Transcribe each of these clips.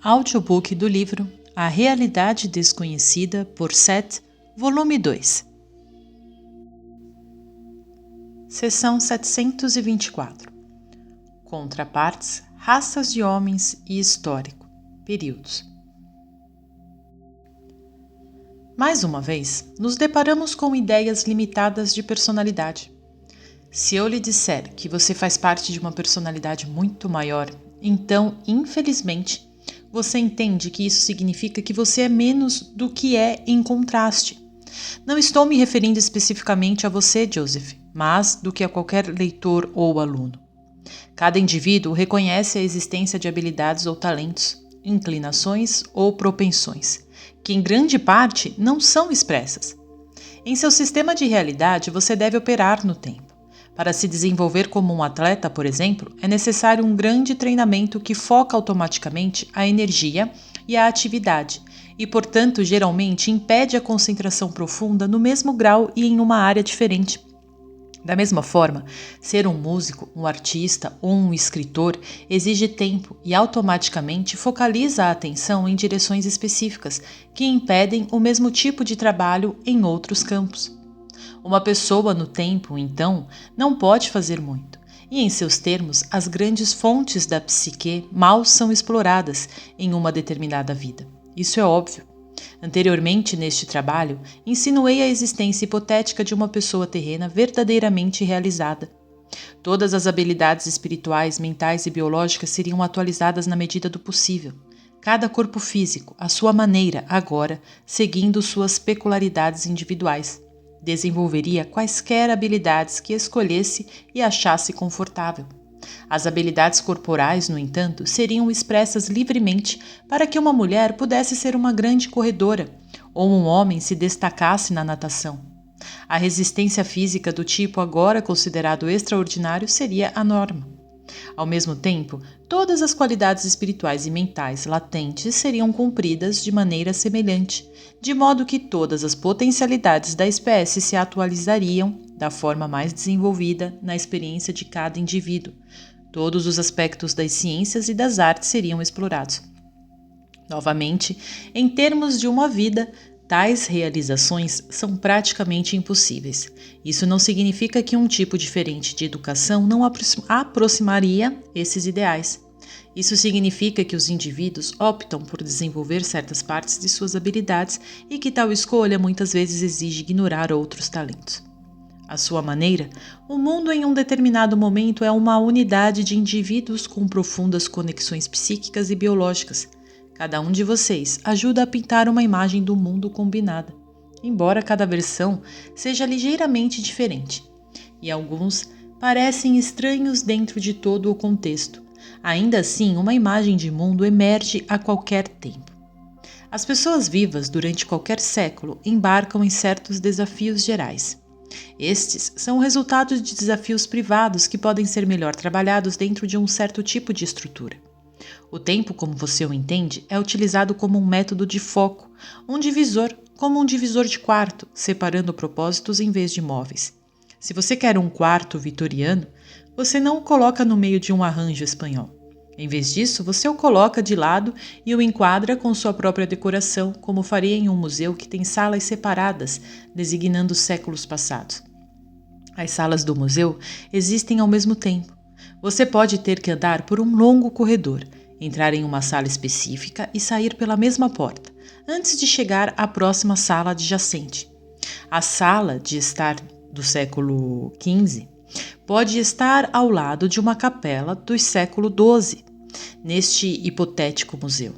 Audiobook do livro A Realidade Desconhecida por Seth, volume 2. Seção 724. Contrapartes, raças de homens e histórico. Períodos. Mais uma vez, nos deparamos com ideias limitadas de personalidade. Se eu lhe disser que você faz parte de uma personalidade muito maior, então, infelizmente, você entende que isso significa que você é menos do que é em contraste. Não estou me referindo especificamente a você, Joseph, mas do que a qualquer leitor ou aluno. Cada indivíduo reconhece a existência de habilidades ou talentos, inclinações ou propensões, que em grande parte não são expressas. Em seu sistema de realidade, você deve operar no tempo. Para se desenvolver como um atleta, por exemplo, é necessário um grande treinamento que foca automaticamente a energia e a atividade e, portanto, geralmente impede a concentração profunda no mesmo grau e em uma área diferente. Da mesma forma, ser um músico, um artista ou um escritor exige tempo e automaticamente focaliza a atenção em direções específicas que impedem o mesmo tipo de trabalho em outros campos. Uma pessoa no tempo, então, não pode fazer muito, e em seus termos, as grandes fontes da psique mal são exploradas em uma determinada vida. Isso é óbvio. Anteriormente, neste trabalho, insinuei a existência hipotética de uma pessoa terrena verdadeiramente realizada. Todas as habilidades espirituais, mentais e biológicas seriam atualizadas na medida do possível. Cada corpo físico, à sua maneira, agora, seguindo suas peculiaridades individuais. Desenvolveria quaisquer habilidades que escolhesse e achasse confortável. As habilidades corporais, no entanto, seriam expressas livremente para que uma mulher pudesse ser uma grande corredora ou um homem se destacasse na natação. A resistência física do tipo agora considerado extraordinário seria a norma. Ao mesmo tempo, todas as qualidades espirituais e mentais latentes seriam cumpridas de maneira semelhante, de modo que todas as potencialidades da espécie se atualizariam da forma mais desenvolvida na experiência de cada indivíduo. Todos os aspectos das ciências e das artes seriam explorados. Novamente, em termos de uma vida, tais realizações são praticamente impossíveis. Isso não significa que um tipo diferente de educação não aproximaria esses ideais. Isso significa que os indivíduos optam por desenvolver certas partes de suas habilidades e que tal escolha muitas vezes exige ignorar outros talentos. À sua maneira, o mundo em um determinado momento é uma unidade de indivíduos com profundas conexões psíquicas e biológicas. Cada um de vocês ajuda a pintar uma imagem do mundo combinada, embora cada versão seja ligeiramente diferente, e alguns parecem estranhos dentro de todo o contexto. Ainda assim, uma imagem de mundo emerge a qualquer tempo. As pessoas vivas durante qualquer século embarcam em certos desafios gerais. Estes são o resultado de desafios privados que podem ser melhor trabalhados dentro de um certo tipo de estrutura. O tempo, como você o entende, é utilizado como um método de foco, como um divisor de quarto, separando propósitos em vez de móveis. Se você quer um quarto vitoriano, você não o coloca no meio de um arranjo espanhol. Em vez disso, você o coloca de lado e o enquadra com sua própria decoração, como faria em um museu que tem salas separadas, designando séculos passados. As salas do museu existem ao mesmo tempo. Você pode ter que andar por um longo corredor, entrar em uma sala específica e sair pela mesma porta, antes de chegar à próxima sala adjacente. A sala de estar do século XV pode estar ao lado de uma capela do século XII, neste hipotético museu.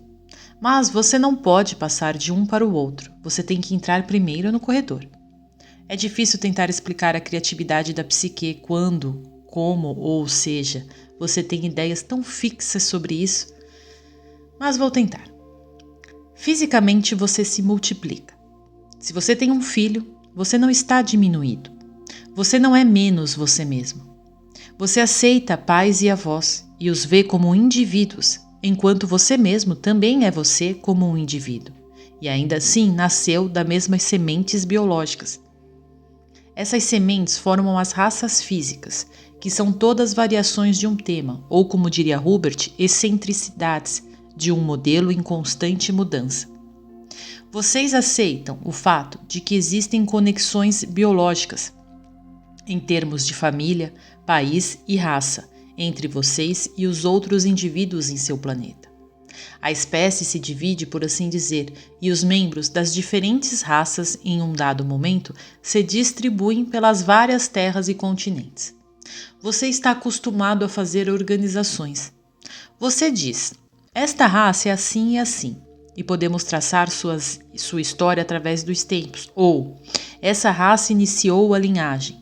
Mas você não pode passar de um para o outro, você tem que entrar primeiro no corredor. É difícil tentar explicar a criatividade da psique quando, como ou seja, você tem ideias tão fixas sobre isso, mas vou tentar. Fisicamente você se multiplica. Se você tem um filho, você não está diminuído. Você não é menos você mesmo. Você aceita pais e avós e os vê como indivíduos, enquanto você mesmo também é você como um indivíduo, e ainda assim nasceu das mesmas sementes biológicas. Essas sementes formam as raças físicas, que são todas variações de um tema, ou como diria Hubert, excentricidades, de um modelo em constante mudança. Vocês aceitam o fato de que existem conexões biológicas, em termos de família, país e raça, entre vocês e os outros indivíduos em seu planeta. A espécie se divide, por assim dizer, e os membros das diferentes raças em um dado momento se distribuem pelas várias terras e continentes. Você está acostumado a fazer organizações. Você diz, esta raça é assim e assim, e podemos traçar sua história através dos tempos, ou essa raça iniciou a linhagem.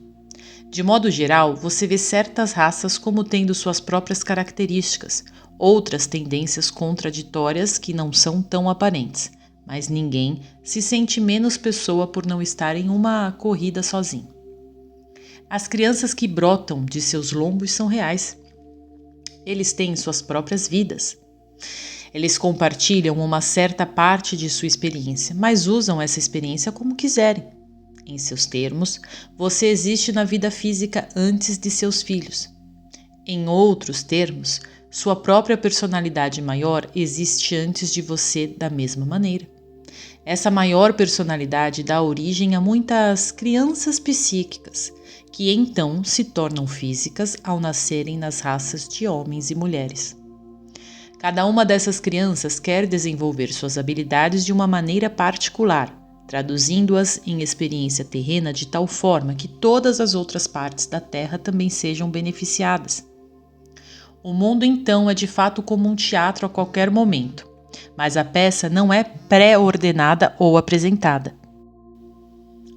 De modo geral, você vê certas raças como tendo suas próprias características, outras tendências contraditórias que não são tão aparentes, mas ninguém se sente menos pessoa por não estar em uma corrida sozinho. As crianças que brotam de seus lombos são reais. Eles têm suas próprias vidas. Eles compartilham uma certa parte de sua experiência, mas usam essa experiência como quiserem. Em seus termos, você existe na vida física antes de seus filhos. Em outros termos, sua própria personalidade maior existe antes de você da mesma maneira. Essa maior personalidade dá origem a muitas crianças psíquicas, que então se tornam físicas ao nascerem nas raças de homens e mulheres. Cada uma dessas crianças quer desenvolver suas habilidades de uma maneira particular, traduzindo-as em experiência terrena de tal forma que todas as outras partes da Terra também sejam beneficiadas. O mundo então é de fato como um teatro a qualquer momento, mas a peça não é pré-ordenada ou apresentada.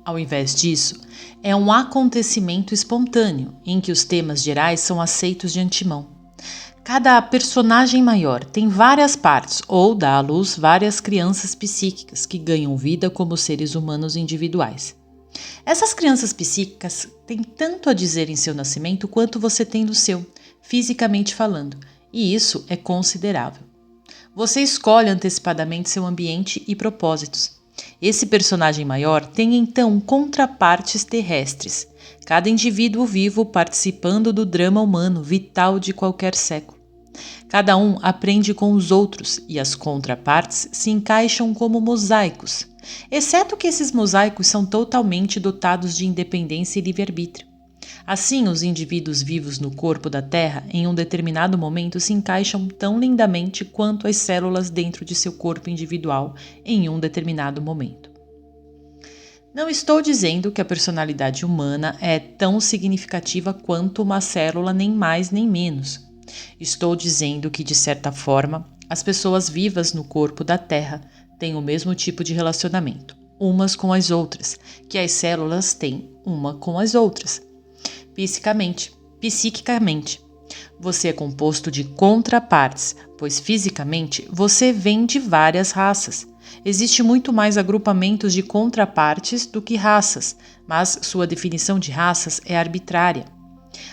Ao invés disso, é um acontecimento espontâneo, em que os temas gerais são aceitos de antemão. Cada personagem maior tem várias partes ou dá à luz várias crianças psíquicas que ganham vida como seres humanos individuais. Essas crianças psíquicas têm tanto a dizer em seu nascimento quanto você tem no seu, fisicamente falando, e isso é considerável. Você escolhe antecipadamente seu ambiente e propósitos. Esse personagem maior tem então contrapartes terrestres, cada indivíduo vivo participando do drama humano vital de qualquer século. Cada um aprende com os outros e as contrapartes se encaixam como mosaicos, exceto que esses mosaicos são totalmente dotados de independência e livre-arbítrio. Assim, os indivíduos vivos no corpo da Terra, em um determinado momento, se encaixam tão lindamente quanto as células dentro de seu corpo individual em um determinado momento. Não estou dizendo que a personalidade humana é tão significativa quanto uma célula, nem mais nem menos. Estou dizendo que, de certa forma, as pessoas vivas no corpo da Terra têm o mesmo tipo de relacionamento, umas com as outras, que as células têm uma com as outras. Psiquicamente, você é composto de contrapartes, pois fisicamente você vem de várias raças. Existe muito mais agrupamentos de contrapartes do que raças, mas sua definição de raças é arbitrária.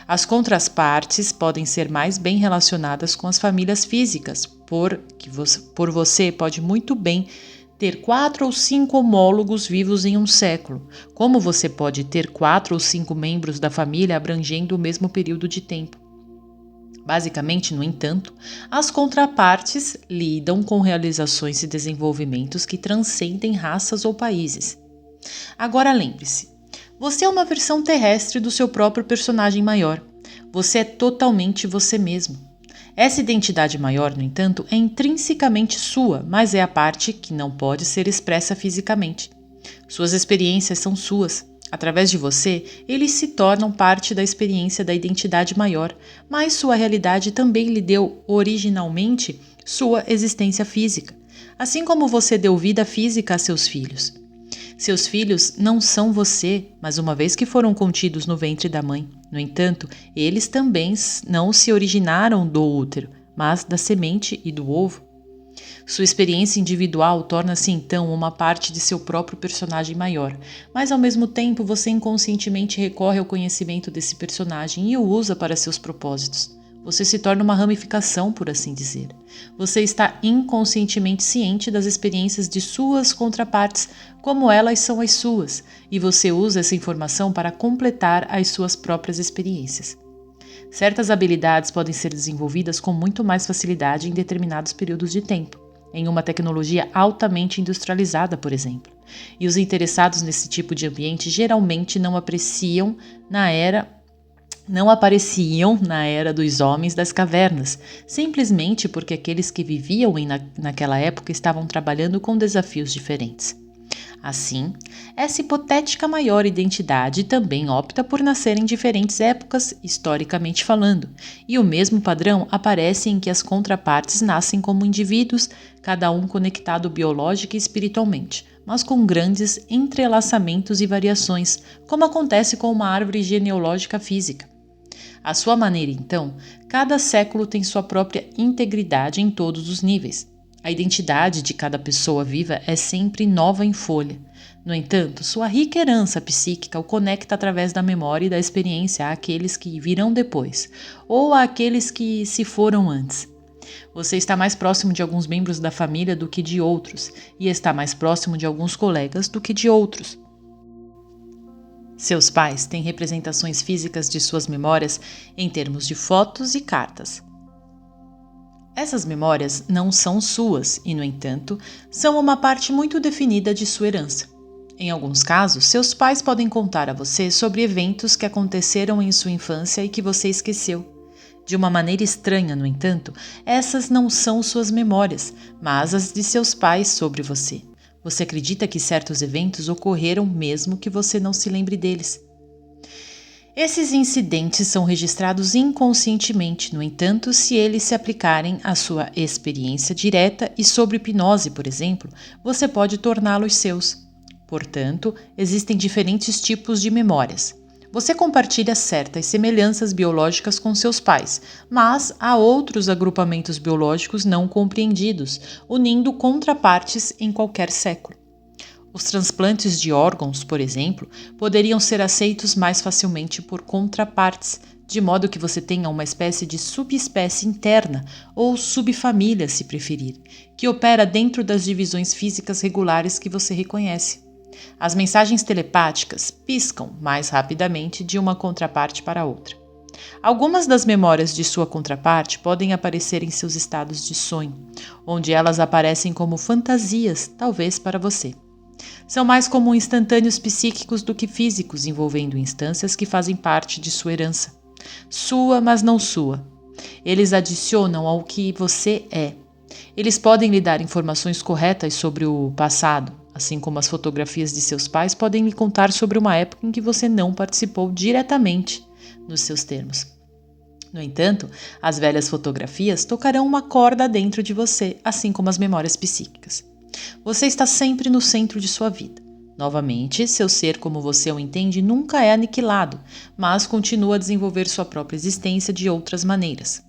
As contrapartes podem ser mais bem relacionadas com as famílias físicas, por você pode muito bem ter 4 ou 5 homólogos vivos em um século, como você pode ter 4 ou 5 membros da família abrangendo o mesmo período de tempo. Basicamente, no entanto, as contrapartes lidam com realizações e desenvolvimentos que transcendem raças ou países. Agora lembre-se, você é uma versão terrestre do seu próprio personagem maior. Você é totalmente você mesmo. Essa identidade maior, no entanto, é intrinsecamente sua, mas é a parte que não pode ser expressa fisicamente. Suas experiências são suas. Através de você, eles se tornam parte da experiência da identidade maior, mas sua realidade também lhe deu, originalmente, sua existência física, assim como você deu vida física a seus filhos. Seus filhos não são você, mas uma vez que foram contidos no ventre da mãe. No entanto, eles também não se originaram do útero, mas da semente e do ovo. Sua experiência individual torna-se então uma parte de seu próprio personagem maior, mas ao mesmo tempo você inconscientemente recorre ao conhecimento desse personagem e o usa para seus propósitos. Você se torna uma ramificação, por assim dizer. Você está inconscientemente ciente das experiências de suas contrapartes, como elas são as suas, e você usa essa informação para completar as suas próprias experiências. Certas habilidades podem ser desenvolvidas com muito mais facilidade em determinados períodos de tempo, em uma tecnologia altamente industrializada, por exemplo. E os interessados nesse tipo de ambiente geralmente não apareciam na era dos homens das cavernas, simplesmente porque aqueles que viviam naquela época estavam trabalhando com desafios diferentes. Assim, essa hipotética maior identidade também opta por nascer em diferentes épocas, historicamente falando, e o mesmo padrão aparece em que as contrapartes nascem como indivíduos, cada um conectado biológica e espiritualmente, mas com grandes entrelaçamentos e variações, como acontece com uma árvore genealógica física. À sua maneira, então, cada século tem sua própria integridade em todos os níveis. A identidade de cada pessoa viva é sempre nova em folha. No entanto, sua rica herança psíquica o conecta através da memória e da experiência àqueles que virão depois, ou àqueles que se foram antes. Você está mais próximo de alguns membros da família do que de outros, e está mais próximo de alguns colegas do que de outros. Seus pais têm representações físicas de suas memórias em termos de fotos e cartas. Essas memórias não são suas e, no entanto, são uma parte muito definida de sua herança. Em alguns casos, seus pais podem contar a você sobre eventos que aconteceram em sua infância e que você esqueceu. De uma maneira estranha, no entanto, essas não são suas memórias, mas as de seus pais sobre você. Você acredita que certos eventos ocorreram mesmo que você não se lembre deles. Esses incidentes são registrados inconscientemente, no entanto, se eles se aplicarem à sua experiência direta e sob hipnose, por exemplo, você pode torná-los seus. Portanto, existem diferentes tipos de memórias. Você compartilha certas semelhanças biológicas com seus pais, mas há outros agrupamentos biológicos não compreendidos, unindo contrapartes em qualquer século. Os transplantes de órgãos, por exemplo, poderiam ser aceitos mais facilmente por contrapartes, de modo que você tenha uma espécie de subespécie interna, ou subfamília, se preferir, que opera dentro das divisões físicas regulares que você reconhece. As mensagens telepáticas piscam mais rapidamente de uma contraparte para outra. Algumas das memórias de sua contraparte podem aparecer em seus estados de sonho, onde elas aparecem como fantasias, talvez para você. São mais como instantâneos psíquicos do que físicos, envolvendo instâncias que fazem parte de sua herança. Sua, mas não sua. Eles adicionam ao que você é. Eles podem lhe dar informações corretas sobre o passado, assim como as fotografias de seus pais podem lhe contar sobre uma época em que você não participou diretamente, nos seus termos. No entanto, as velhas fotografias tocarão uma corda dentro de você, assim como as memórias psíquicas. Você está sempre no centro de sua vida. Novamente, seu ser como você o entende nunca é aniquilado, mas continua a desenvolver sua própria existência de outras maneiras.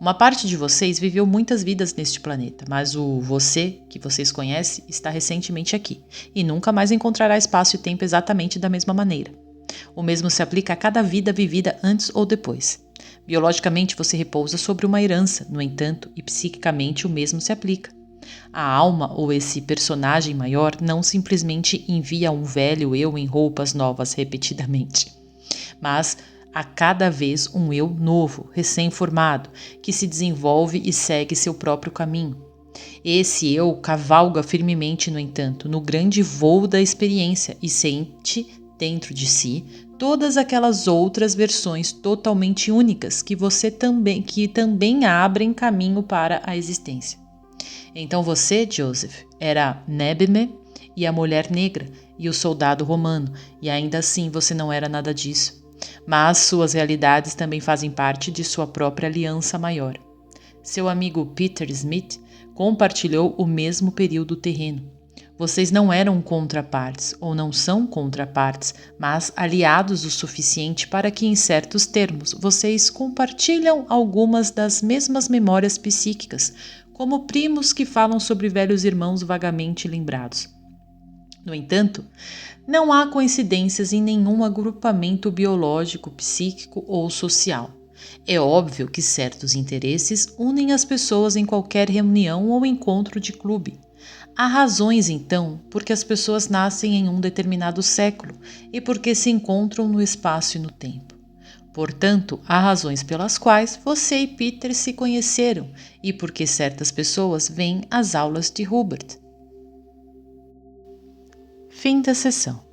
Uma parte de vocês viveu muitas vidas neste planeta, mas o você que vocês conhecem está recentemente aqui e nunca mais encontrará espaço e tempo exatamente da mesma maneira. O mesmo se aplica a cada vida vivida antes ou depois. Biologicamente você repousa sobre uma herança, no entanto, e psiquicamente o mesmo se aplica. A alma ou esse personagem maior não simplesmente envia um velho eu em roupas novas repetidamente, mas a cada vez um eu novo, recém-formado, que se desenvolve e segue seu próprio caminho. Esse eu cavalga firmemente, no entanto, no grande voo da experiência e sente dentro de si todas aquelas outras versões totalmente únicas que também abrem caminho para a existência. Então você, Joseph, era Nebime e a mulher negra e o soldado romano, e ainda assim você não era nada disso. Mas suas realidades também fazem parte de sua própria aliança maior. Seu amigo Peter Smith compartilhou o mesmo período terreno. Vocês não eram contrapartes, ou não são contrapartes, mas aliados o suficiente para que, em certos termos, vocês compartilham algumas das mesmas memórias psíquicas, como primos que falam sobre velhos irmãos vagamente lembrados. No entanto, não há coincidências em nenhum agrupamento biológico, psíquico ou social. É óbvio que certos interesses unem as pessoas em qualquer reunião ou encontro de clube. Há razões, então, porque as pessoas nascem em um determinado século e porque se encontram no espaço e no tempo. Portanto, há razões pelas quais você e Peter se conheceram e por que certas pessoas vêm às aulas de Hubert. Fim da sessão.